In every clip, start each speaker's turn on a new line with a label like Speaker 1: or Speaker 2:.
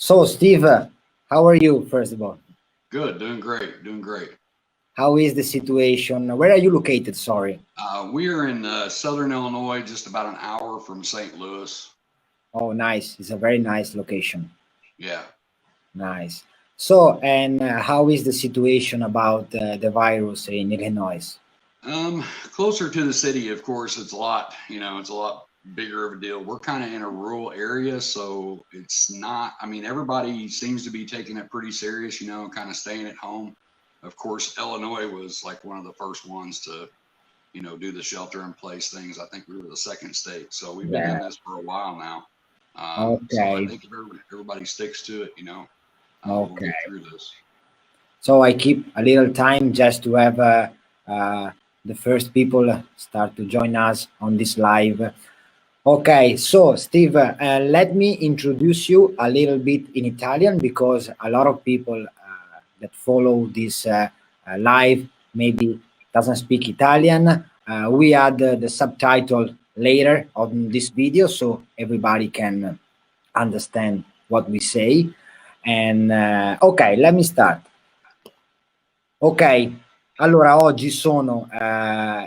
Speaker 1: So, Steve, how are you, first of all?
Speaker 2: Good, doing great, doing great.
Speaker 1: How is the situation? Where are you located? Sorry.
Speaker 2: We are in Southern Illinois, just about an hour from St. Louis.
Speaker 1: Oh, nice. It's a very nice location.
Speaker 2: Yeah.
Speaker 1: Nice. So, and how is the situation about the virus in Illinois?
Speaker 2: Closer to the city, of course, it's a lot, it's a lot bigger of a deal. We're kind of in a rural area, so it's not, everybody seems to be taking it pretty serious, kind of staying at home. Of course, Illinois was like one of the first ones to, do the shelter in place things. I think we were the second state. So we've been in this for a while now. So I think if everybody sticks to it, we'll get through this.
Speaker 1: So I keep a little time just to have the first people start to join us on this live. Okay, so Steve, let me introduce you a little bit in Italian because a lot of people that follow this live maybe doesn't speak Italian. We add the subtitle later on this video so everybody can understand what we say. And ok, let me start. Ok, allora oggi sono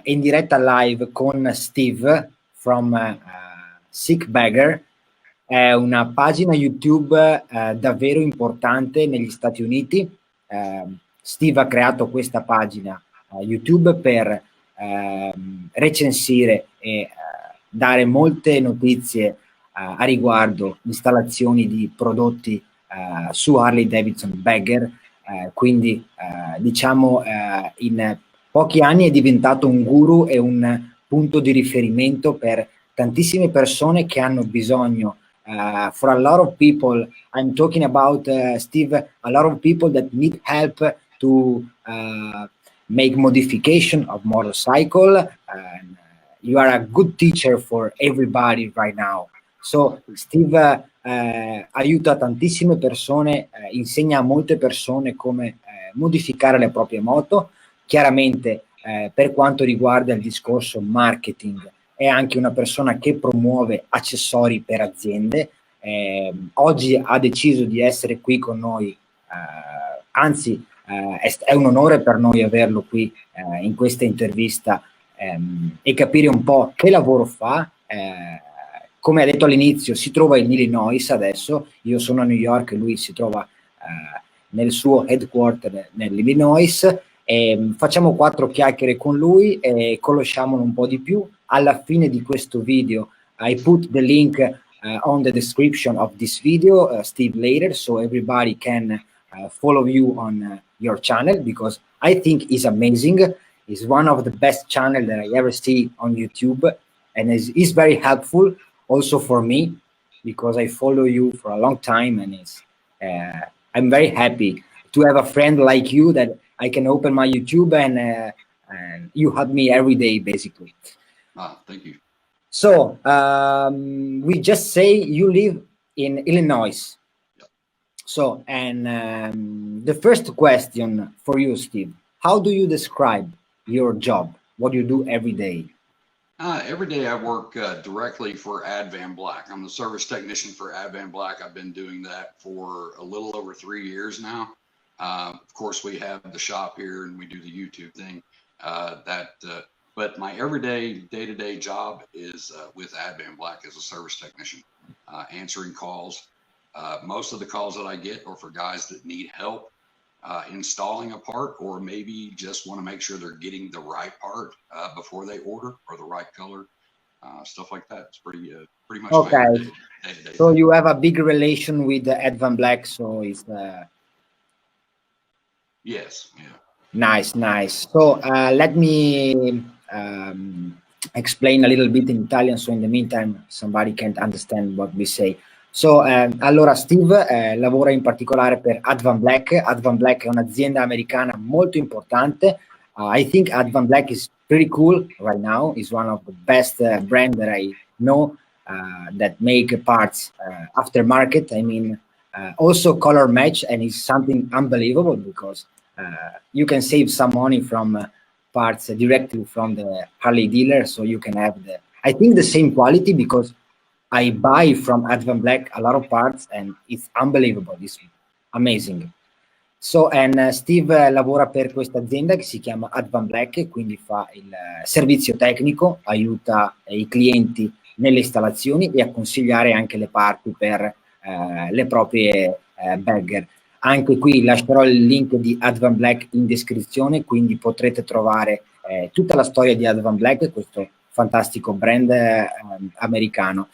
Speaker 1: in diretta live con Steve from Sick Bagger. È una pagina YouTube davvero importante negli Stati Uniti. Steve ha creato questa pagina YouTube per recensire e dare molte notizie a riguardo installazioni di prodotti su Harley Davidson Bagger. Quindi diciamo in pochi anni è diventato un guru e un punto di riferimento per tantissime persone che hanno bisogno. For a lot of people, I'm talking about Steve, a lot of people that need help to make modification of motorcycle. You are a good teacher for everybody right now. So Steve aiuta tantissime persone, insegna a molte persone come modificare le proprie moto. Chiaramente per quanto riguarda il discorso marketing è anche una persona che promuove accessori per aziende. Oggi ha deciso di essere qui con noi, anzi è un onore per noi averlo qui in questa intervista e capire un po' che lavoro fa. Come ha detto all'inizio, si trova in Illinois adesso, io sono a New York e lui si trova nel suo headquarter nell'Illinois. Facciamo 4 chiacchiere con lui e conosciamolo un po' di più. Alla fine di questo video I put the link on the description of this video, Steve, later, so everybody can follow you on your channel because I think it's amazing. It's one of the best channels that I ever see on YouTube, and it's very helpful also for me because I follow you for a long time, and I'm very happy to have a friend like you that I can open my YouTube and you help me every day, basically.
Speaker 2: Thank you.
Speaker 1: So we just say you live in Illinois.
Speaker 2: Yep.
Speaker 1: So, and the first question for you, Steve, how do you describe your job? What do you do every day?
Speaker 2: Every day I work directly for Advan Black. I'm the service technician for Advan Black. I've been doing that for a little over 3 years now. Of course, we have the shop here and we do the YouTube thing. But my everyday, day-to-day job is with Advan Black as a service technician, answering calls. Most of the calls that I get are for guys that need help installing a part, or maybe just want to make sure they're getting the right part before they order, or the right color, stuff like that. It's pretty much
Speaker 1: okay.
Speaker 2: My day-to-day.
Speaker 1: So you have a big relation with Advan Black, so it's
Speaker 2: yes, yeah.
Speaker 1: Nice. So let me explain a little bit in Italian, so in the meantime somebody can't understand what we say. So, allora Steve lavora in particolare per Advan Black. Advan Black è un'azienda americana molto importante. I think Advan Black is pretty cool right now. It's one of the best brand that I know that make parts aftermarket. I mean, also color match, and it's something unbelievable because you can save some money from parts directly from the Harley dealer, so you can have I think the same quality because I buy from Advan Black a lot of parts, and it's unbelievable. It's amazing. So, and Steve lavora per questa azienda che si chiama Advan Black, quindi fa il servizio tecnico, aiuta i clienti nelle installazioni e a consigliare anche le parti per le proprie bagger. Anche qui lascerò il link di Advan Black in descrizione, quindi potrete trovare tutta la storia di Advan Black, questo fantastico brand americano.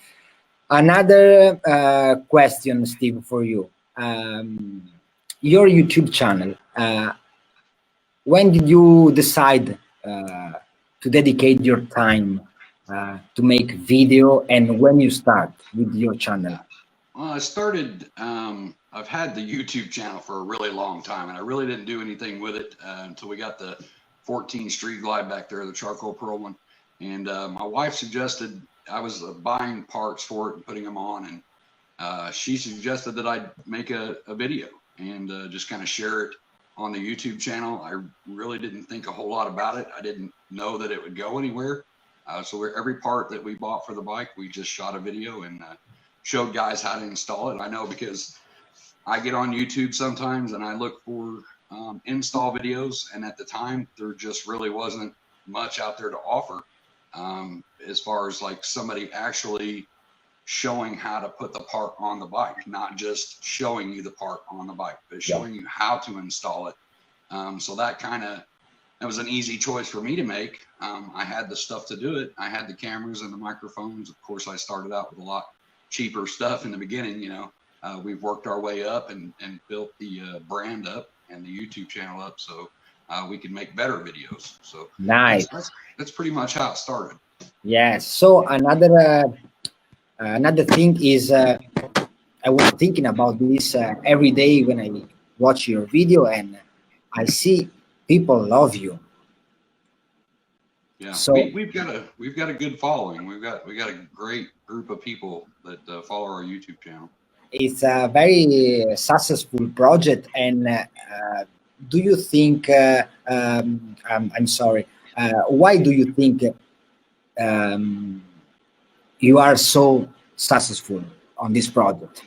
Speaker 1: Another question, Steve, for you. Your YouTube channel, when did you decide to dedicate your time to make video, and when you start with your channel?
Speaker 2: Well, I started, I've had the YouTube channel for a really long time, and I really didn't do anything with it until we got the 14 Street Glide back there, the charcoal pearl one. And my wife suggested, I was buying parts for it and putting them on, and she suggested that I'd make a video and just kind of share it on the YouTube channel. I really didn't think a whole lot about it. I didn't know that it would go anywhere. So every part that we bought for the bike, we just shot a video and showed guys how to install it. I know because I get on YouTube sometimes and I look for install videos, and at the time there just really wasn't much out there to offer as far as like somebody actually showing how to put the part on the bike, not just showing you the part on the bike, but showing you how to install it. So that was an easy choice for me to make. I had the stuff to do it. I had the cameras and the microphones. Of course, I started out with a lot cheaper stuff in the beginning. You know, we've worked our way up and built the brand up and the YouTube channel up so we can make better videos. So
Speaker 1: nice.
Speaker 2: That's pretty much how it started.
Speaker 1: Yes. So another thing is, I was thinking about this every day when I watch your video, and I see people love you.
Speaker 2: Yeah,
Speaker 1: so
Speaker 2: we've got a good following. We've got a great group of people that follow our YouTube channel.
Speaker 1: It's a very successful project. And do you think? I'm sorry. Why do you think you are so successful on this project?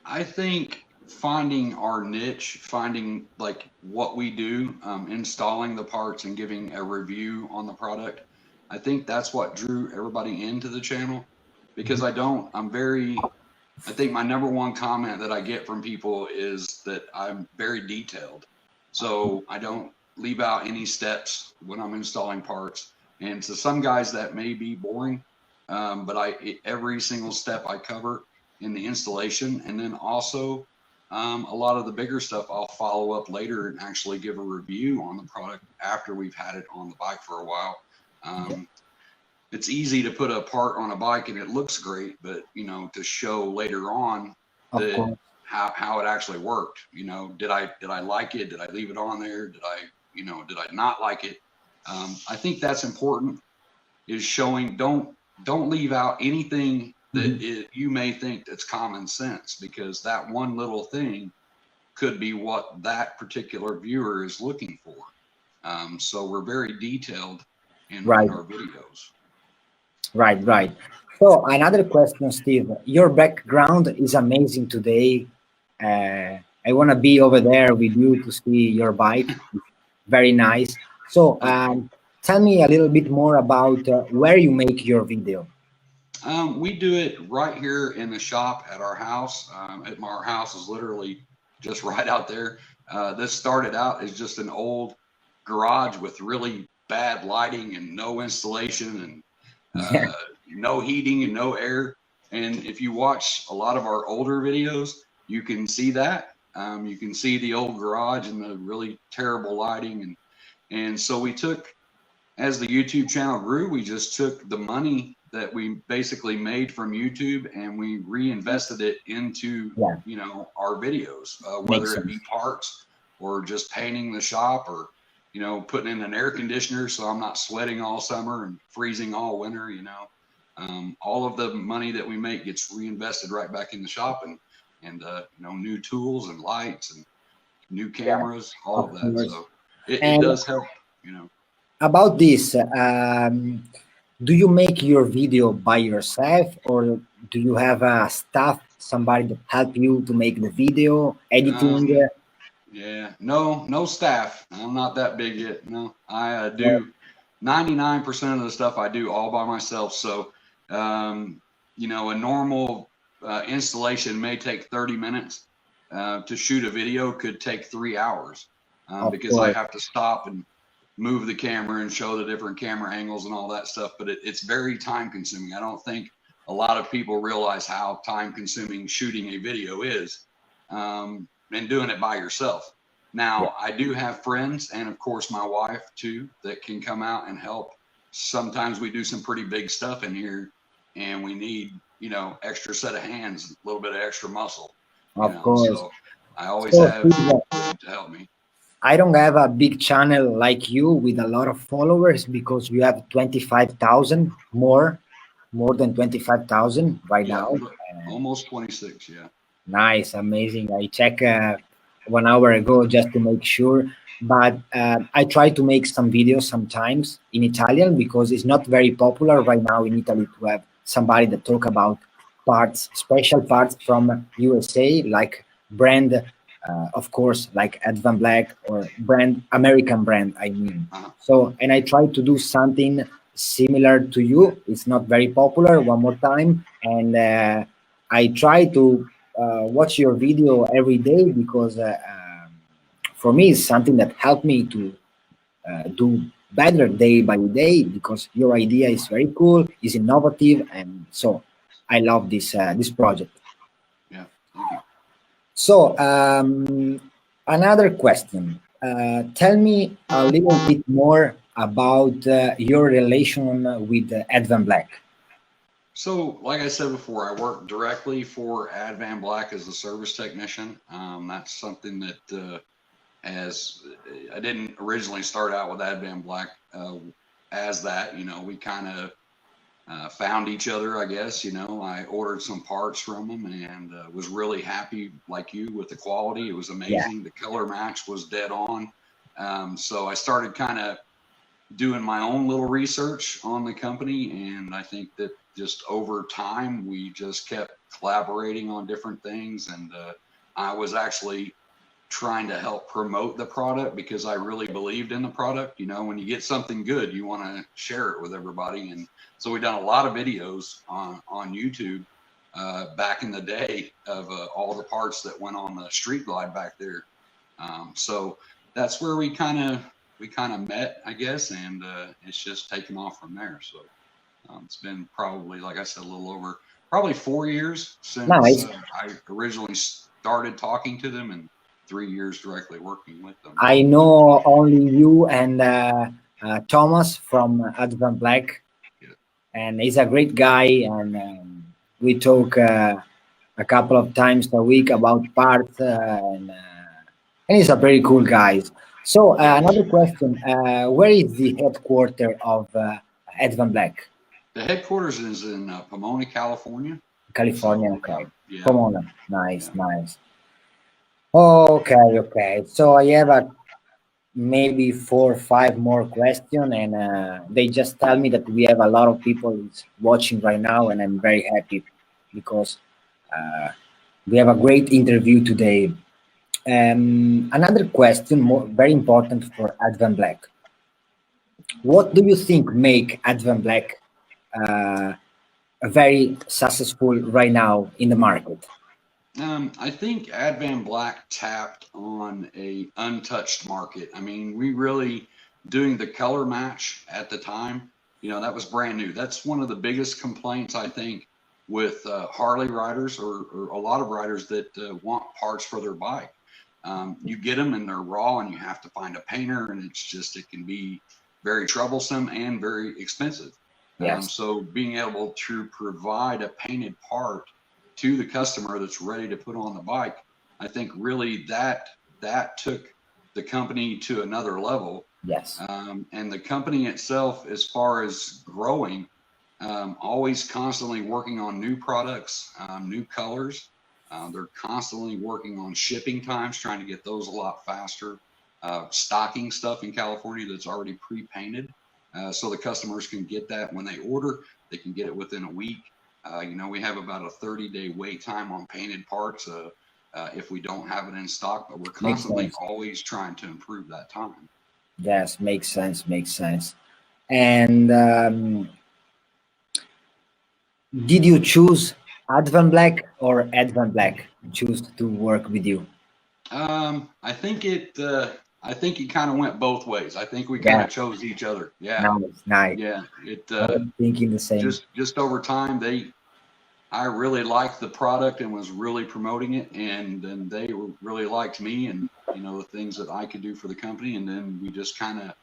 Speaker 2: I think finding our niche, finding like what we do, installing the parts and giving a review on the product. I think that's what drew everybody into the channel, because I think my number one comment that I get from people is that I'm very detailed. So I don't leave out any steps when I'm installing parts. And to some guys that may be boring, but every single step I cover in the installation. And then also a lot of the bigger stuff I'll follow up later and actually give a review on the product after we've had it on the bike for a while. It's easy to put a part on a bike and it looks great, but you know, to show later on that how it actually worked. You know, did I like it? Did I leave it on there? Did I not like it? I think that's important, is showing, don't leave out anything that you may think that's common sense, because that one little thing could be what that particular viewer is looking for. So we're very detailed in our videos.
Speaker 1: Right. So another question, Steve. Your background is amazing today. I want to be over there with you to see your bike. Very nice. So tell me a little bit more about where you make your video.
Speaker 2: We do it right here in the shop at our house. Our house is literally just right out there. This started out as just an old garage with really bad lighting and no installation and no heating and no air. And if you watch a lot of our older videos, you can see that. You can see the old garage and the really terrible lighting. And so we took, as the YouTube channel grew, we just took the money that we basically made from YouTube and we reinvested it into, you know, our videos, whether it be parts or just painting the shop, or, you know, putting in an air conditioner so I'm not sweating all summer and freezing all winter. You know, all of the money that we make gets reinvested right back in the shop, and you know, new tools and lights and new cameras, all of that. So it does help, you know.
Speaker 1: About this, do you make your video by yourself, or do you have a staff, somebody that help you to make the video editing?
Speaker 2: Yeah, no staff. I'm not that big yet. No, I do 99% of the stuff I do all by myself. So, you know, a normal installation may take 30 minutes. To shoot a video could take 3 hours because I have to stop and move the camera and show the different camera angles and all that stuff. But it's very time consuming. I don't think a lot of people realize how time consuming shooting a video is. And doing it by yourself. Now, I do have friends and of course my wife too that can come out and help. Sometimes we do some pretty big stuff in here and we need, you know, extra set of hands, a little bit of extra muscle.
Speaker 1: Of course.
Speaker 2: So I always have to help me.
Speaker 1: I don't have a big channel like you with a lot of followers because you have 25,000 more than 25,000 right now.
Speaker 2: Almost 26, yeah.
Speaker 1: Nice, amazing. I check 1 hour ago just to make sure, but I try to make some videos sometimes in Italian because it's not very popular right now in Italy to have somebody that talk about parts, special parts from USA, like brand, of course, like Advan Black or brand, American brand, I mean. So, and I try to do something similar to you. It's not very popular, one more time, and I try to watch your video every day because for me it's something that helped me to do better day by day because your idea is very cool, is innovative, and so I love this this project.
Speaker 2: Yeah.
Speaker 1: So another question. Tell me a little bit more about your relation with Advan Black.
Speaker 2: So, like I said before, I work directly for Advan Black as a service technician. That's something that I didn't originally start out with Advan Black as that. You know, we kind of found each other, I guess. You know, I ordered some parts from them and was really happy, like you, with the quality. It was amazing. The color match was dead on. So I started kind of doing my own little research on the company, and I think that just over time we just kept collaborating on different things, and I was actually trying to help promote the product because I really believed in the product. You know, when you get something good, you want to share it with everybody, and so we've done a lot of videos on YouTube back in the day of all the parts that went on the Street Glide back there. So that's where we kind of met, I guess, and it's just taken off from there. So it's been probably, like I said, a little over probably 4 years since I originally started talking to them, and 3 years directly working with them.
Speaker 1: I know only you and Thomas from Advan Black, and he's a great guy, and we talk a couple of times a week about parts, and he's a very cool guy. So another question, where is the headquarters of Advan Black?
Speaker 2: The headquarters is in Pomona, California.
Speaker 1: California, so, okay. Yeah. Pomona, nice, nice. Okay. So I have maybe 4 or 5 more questions, and they just tell me that we have a lot of people watching right now, and I'm very happy because we have a great interview today. Another question, very important for Advan Black. What do you think make Advan Black very successful right now in the market?
Speaker 2: I think Advan Black tapped on a untouched market. I mean, we really doing the color match at the time, you know, that was brand new. That's one of the biggest complaints, I think, with Harley riders or a lot of riders that want parts for their bike. You get them and they're raw, and you have to find a painter, and it's just, it can be very troublesome and very expensive.
Speaker 1: Yes.
Speaker 2: So being able to provide a painted part to the customer that's ready to put on the bike, I think really that took the company to another level.
Speaker 1: Yes.
Speaker 2: And the company itself, as far as growing, always constantly working on new products, new colors. They're constantly working on shipping times, trying to get those a lot faster. Stocking stuff in California that's already pre-painted. so the customers can get that when they order. They can get it within a week. You know, we have about a 30-day wait time on painted parts if we don't have it in stock, but we're constantly always trying to improve that time.
Speaker 1: Yes, makes sense, makes sense. And did you choose Advan Black or Advan Black choose to work with you?
Speaker 2: I think it kind of went both ways. I think we kind of chose each other. Yeah.
Speaker 1: Nice.
Speaker 2: Yeah.
Speaker 1: I'm thinking the same.
Speaker 2: Just over time, I really liked the product and was really promoting it, and then they really liked me and, you know, the things that I could do for the company, and then we just kind of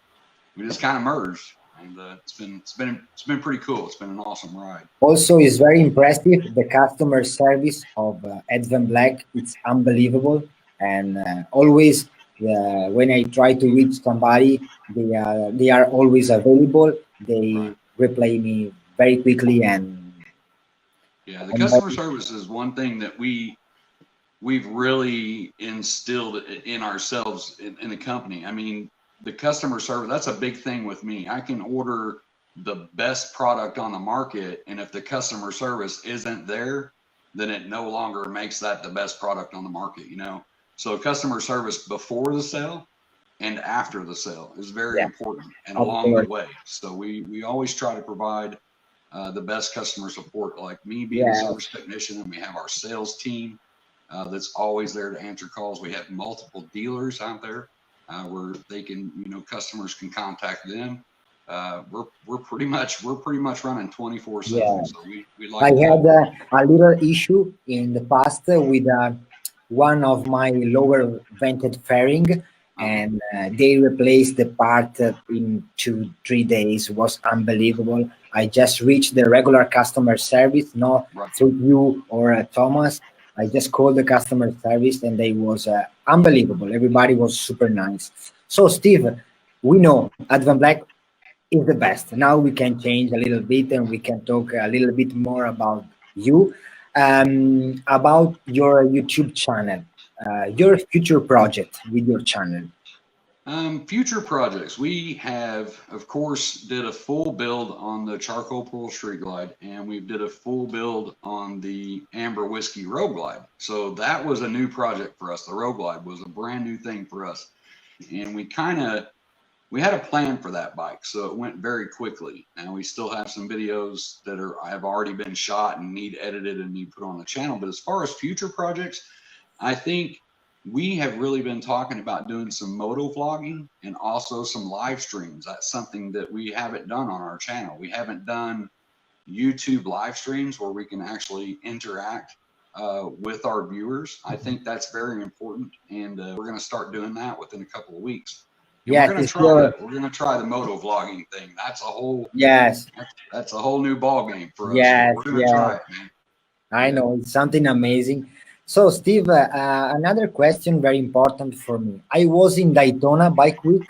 Speaker 2: merged, and it's been pretty cool. It's been an awesome ride.
Speaker 1: Also, it's very impressive. The customer service of Advan Black, it's unbelievable, and always when I try to reach somebody, they are always available. They reply me very quickly, and
Speaker 2: yeah, the customer service is one thing that we've really instilled in ourselves in the company. I mean, the customer service, that's a big thing with me. I can order the best product on the market, and if the customer service isn't there, then it no longer makes that the best product on the market, you know? So customer service before the sale and after the sale is very important, and along the way. So we always try to provide the best customer support, like me being a service technician, and we have our sales team that's always there to answer calls. We have multiple dealers out there where they can, you know, customers can contact them. We're pretty much running 24/7. So we like.
Speaker 1: I had a little issue in the past with one of my lower vented fairing, and they replaced the part in 2-3 days. It was unbelievable. I just reached the regular customer service, not through you or Thomas. I just called the customer service, and they was unbelievable. Everybody was super nice. So Steve, we know Advan Black is the best. Now we can change a little bit, and we can talk a little bit more about you, about your YouTube channel, your future project with your channel.
Speaker 2: Future projects. We have, of course, did a full build on the charcoal pool street glide, and we did a full build on the amber whiskey road glide. So that was a new project for us. The road glide was a brand new thing for us, and we had a plan for that bike, so it went very quickly. And we still have some videos that have already been shot and need edited and need put on the channel. But as far as future projects, I think we have really been talking about doing some moto vlogging and also some live streams. That's something that we haven't done on our channel. We haven't done YouTube live streams where we can actually interact with our viewers. I think that's very important, and we're going to start doing that within a couple of weeks. And we're going to try the moto vlogging thing. That's a whole that's a whole new ball game for us. So we're going to try it, man.
Speaker 1: I know, it's something amazing. So Steve, another question very important for me. I was in Daytona Bike Week.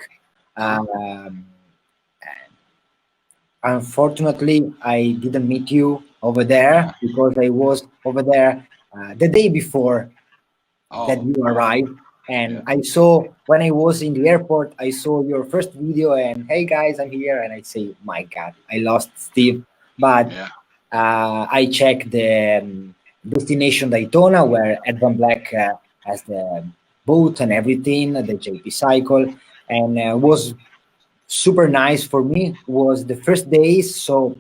Speaker 1: Unfortunately, I didn't meet you over there because I was over there the day before that you arrived. And I saw, when I was in the airport, I saw your first video, and hey guys, I'm here. And I say, my God, I lost Steve. But I checked the Destination Daytona, where Advan Black has the booth and everything, the JP cycle, and was super nice for me. Was the first days, so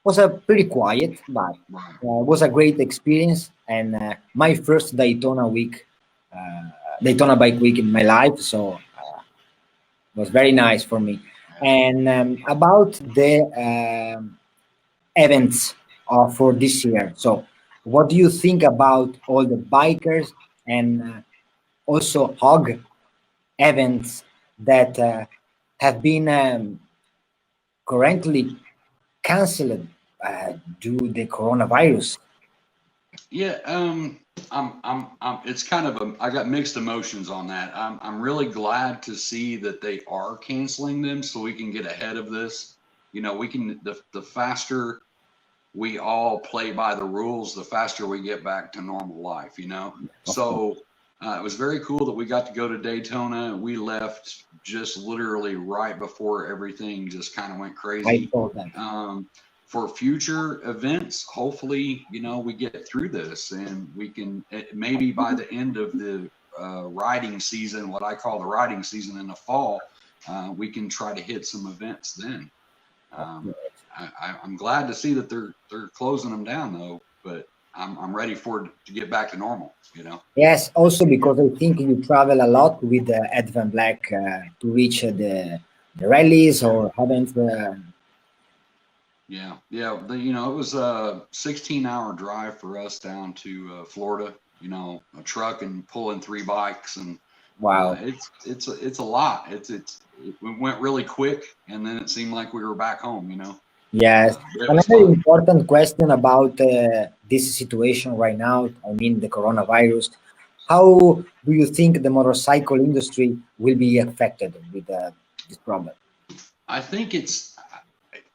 Speaker 1: was a pretty quiet, but was a great experience, and my first Daytona Bike Week in my life, so it was very nice for me. And about the events for this year, so what do you think about all the bikers and also hog events that have been currently canceled due to the coronavirus?
Speaker 2: It's kind of I got mixed emotions on that. I'm really glad to see that they are canceling them so we can get ahead of this. You know, we can, the faster we all play by the rules, the faster we get back to normal life, you know? So It was very cool that we got to go to Daytona. We left just literally right before everything just kind of went crazy.
Speaker 1: I saw that.
Speaker 2: For future events, hopefully, you know, we get through this and we can maybe by the end of the riding season, what I call the riding season in the fall, we can try to hit some events then. I'm glad to see that they're closing them down though, but I'm ready for it to get back to normal, you know?
Speaker 1: Yes, also because I think you travel a lot with Ed Van Black to reach the rallies or events.
Speaker 2: Yeah, you know, it was a 16-hour drive for us down to Florida, you know, a truck and pulling 3 bikes, and
Speaker 1: Wow.
Speaker 2: it's a lot. It went really quick, and then it seemed like we were back home, you know.
Speaker 1: Yes.
Speaker 2: It was
Speaker 1: Another
Speaker 2: fun.
Speaker 1: important question about this situation right now, I mean the coronavirus. How do you think the motorcycle industry will be affected with this problem?
Speaker 2: I think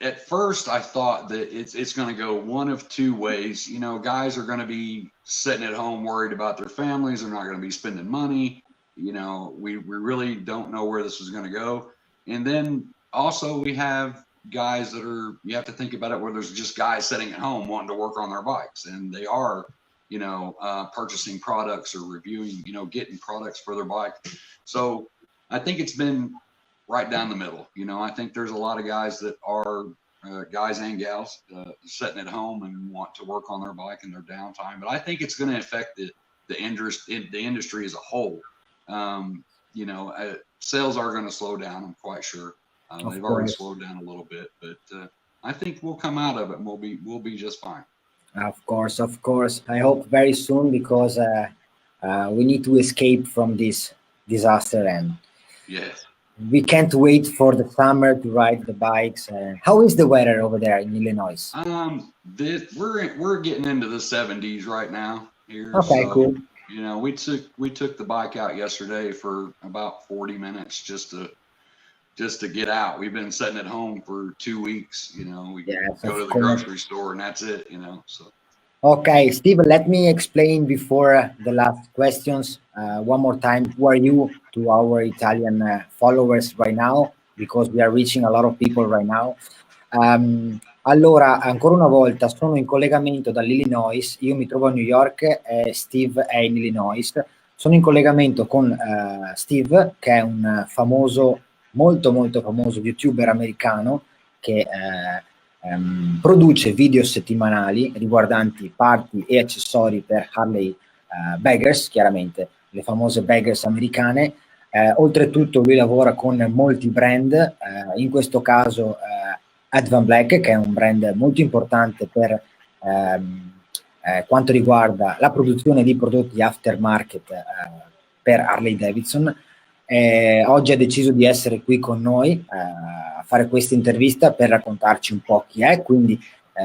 Speaker 2: at first I thought that it's going to go one of 2 ways. You know, guys are going to be sitting at home worried about their families. They're not going to be spending money. You know, we really don't know where this is going to go. And then also we have guys that you have to think about it where there's just guys sitting at home wanting to work on their bikes, and they are, you know, purchasing products or reviewing, you know, getting products for their bike. So I think it's been right down the middle. You know, I think there's a lot of guys that are guys and gals sitting at home and want to work on their bike in their downtime. But I think it's going to affect the industry as a whole. You know, sales are going to slow down, I'm quite sure. They've already slowed down a little bit, but I think we'll come out of it and we'll be just fine.
Speaker 1: Of course. I hope very soon, because we need to escape from this disaster, and
Speaker 2: yes,
Speaker 1: we can't wait for the summer to ride the bikes. How is the weather over there in Illinois?
Speaker 2: We're getting into the 70s right now here.
Speaker 1: Okay,
Speaker 2: so,
Speaker 1: cool.
Speaker 2: You know, we took the bike out yesterday for about 40 minutes just to get out. We've been sitting at home for 2 weeks. You know, we go to the grocery store and that's it. You know, so.
Speaker 1: Okay, Steve, let me explain before the last questions one more time. Who are you to our Italian followers right now? Because we are reaching a lot of people right now. Allora, ancora una volta, sono in collegamento dall'Illinois. Io mi trovo a New York e Steve è in Illinois. Sono in collegamento con Steve, che è un famoso, molto famoso youtuber americano che produce video settimanali riguardanti parti e accessori per Harley Baggers, chiaramente le famose Baggers americane. Oltretutto lui lavora con molti brand, in questo caso Ed Van Black, che è un brand molto importante per quanto riguarda la produzione di prodotti aftermarket per Harley Davidson. Oggi ha deciso di essere qui con noi a fare questa intervista per raccontarci un po' chi è, quindi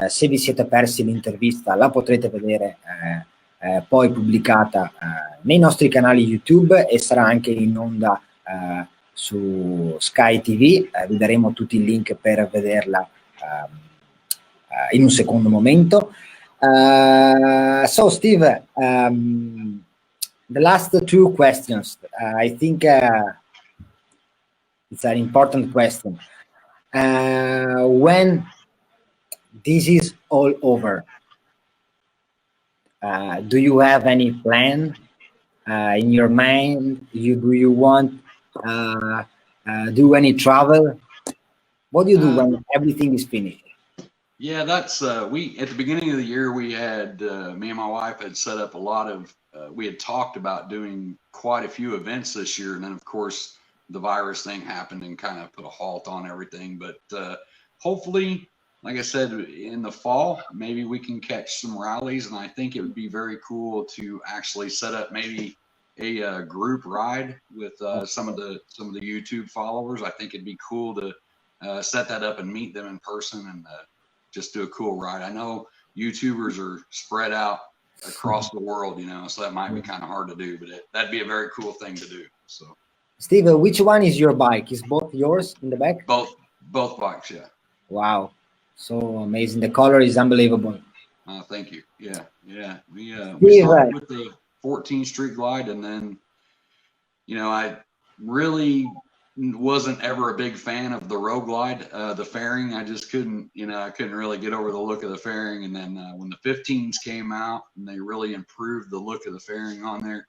Speaker 1: se vi siete persi l'intervista la potrete vedere poi pubblicata nei nostri canali YouTube e sarà anche in onda su Sky TV. Vi daremo tutti i link per vederla in un secondo momento. So Steve, the last 2 questions, I think it's an important question. When this is all over, do you have any plan in your mind? Do you want do any travel? What do you do when everything is finished?
Speaker 2: Yeah, that's we at the beginning of the year we had me and my wife had set up a lot of we had talked about doing quite a few events this year, and then of course the virus thing happened and kind of put a halt on everything. But hopefully, like I said, in the fall maybe we can catch some rallies, and I think it would be very cool to actually set up maybe a group ride with some of the YouTube followers. I think it'd be cool to set that up and meet them in person and just do a cool ride. I know YouTubers are spread out across the world, you know, so that might be kind of hard to do, but that'd be a very cool thing to do. So,
Speaker 1: Steve, which one is your bike? Is both yours in the back?
Speaker 2: Both bikes, yeah.
Speaker 1: Wow, so amazing! The color is unbelievable.
Speaker 2: Thank you. Yeah. We started with the 14 Street Glide, and then, you know, I really wasn't ever a big fan of the Road Glide, the fairing. I just couldn't, you know, I couldn't really get over the look of the fairing. And then when the 15s came out and they really improved the look of the fairing on there,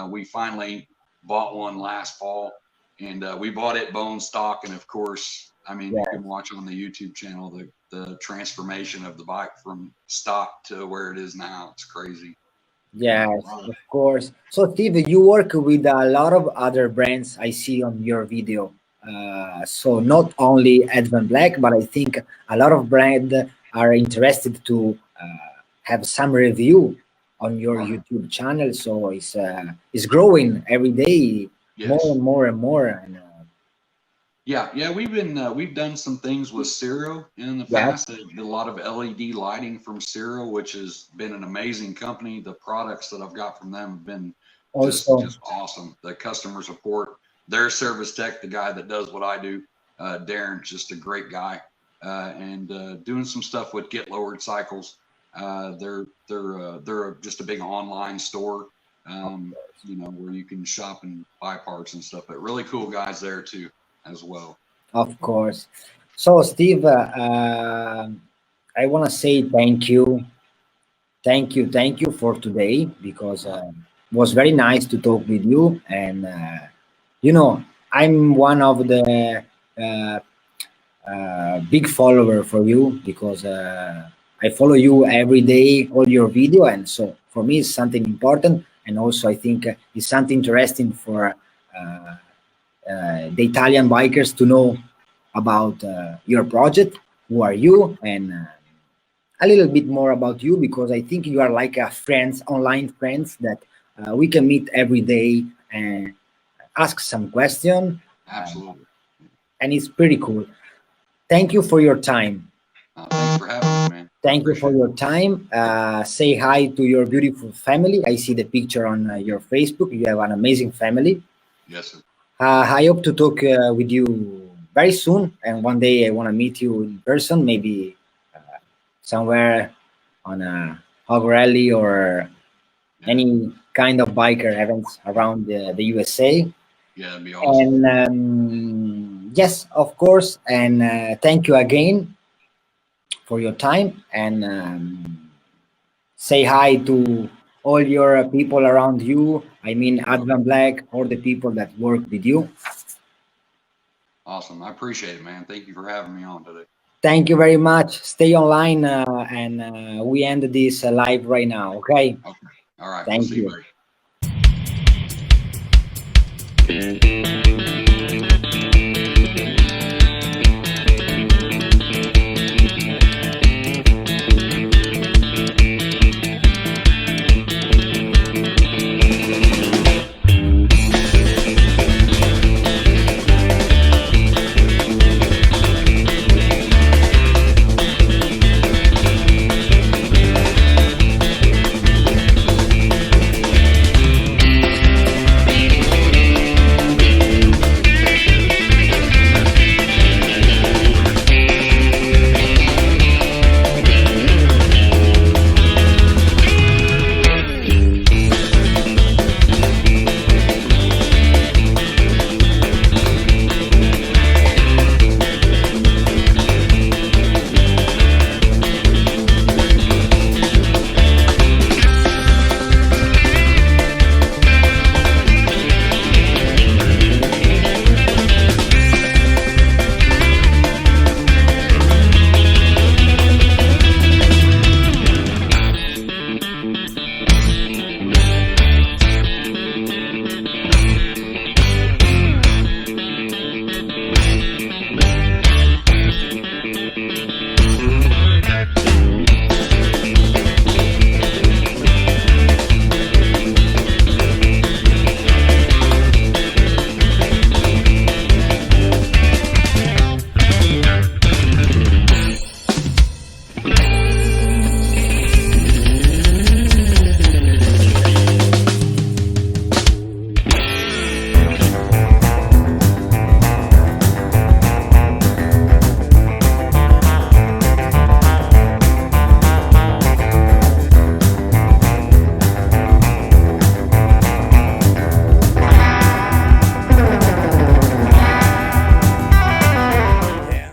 Speaker 2: we finally bought one last fall, and we bought it bone stock. And of course, I mean, you can watch on the YouTube channel the transformation of the bike from stock to where it is now. It's crazy.
Speaker 1: Yes, of course. So, Steve, you work with a lot of other brands I see on your video. So not only Advan Black, but I think a lot of brands are interested to have some review on your YouTube channel. So it's growing every day, more and more and more. And,
Speaker 2: yeah, we've done some things with Ciro in the past. I did a lot of LED lighting from Ciro, which has been an amazing company. The products that I've got from them have been just awesome. The customer support, their service tech, the guy that does what I do, Darren's just a great guy, and doing some stuff with Get Lowered Cycles. They're just a big online store, you know, where you can shop and buy parts and stuff. But really cool guys there too, as well.
Speaker 1: Of course. So, Steve, I want to say thank you for today, because it was very nice to talk with you. And you know, I'm one of the big follower for you, because I follow you every day, all your video, and so for me it's something important, and also I think it's something interesting for the Italian bikers to know about your project, who are you, and a little bit more about you, because I think you are like a online friends that we can meet every day and ask some question.
Speaker 2: Absolutely.
Speaker 1: And it's pretty cool. Thank you for your time.
Speaker 2: Thanks for having me, man.
Speaker 1: Thank you for your time. Say hi to your beautiful family. I see the picture on your Facebook. You have an amazing family.
Speaker 2: Yes, sir.
Speaker 1: I hope to talk with you very soon, and one day I want to meet you in person, maybe somewhere on a hog rally or any kind of biker events around the USA.
Speaker 2: Yeah, that'd be awesome.
Speaker 1: And yes, of course. And thank you again for your time, and say hi to all your people around you. I mean, Advan Black, or the people that work with you.
Speaker 2: Awesome. I appreciate it, man. Thank you for having me on today.
Speaker 1: Thank you very much. Stay online, and we end this live right now. Okay.
Speaker 2: Okay. All right.
Speaker 1: Thank
Speaker 2: we'll see
Speaker 1: you.
Speaker 2: you.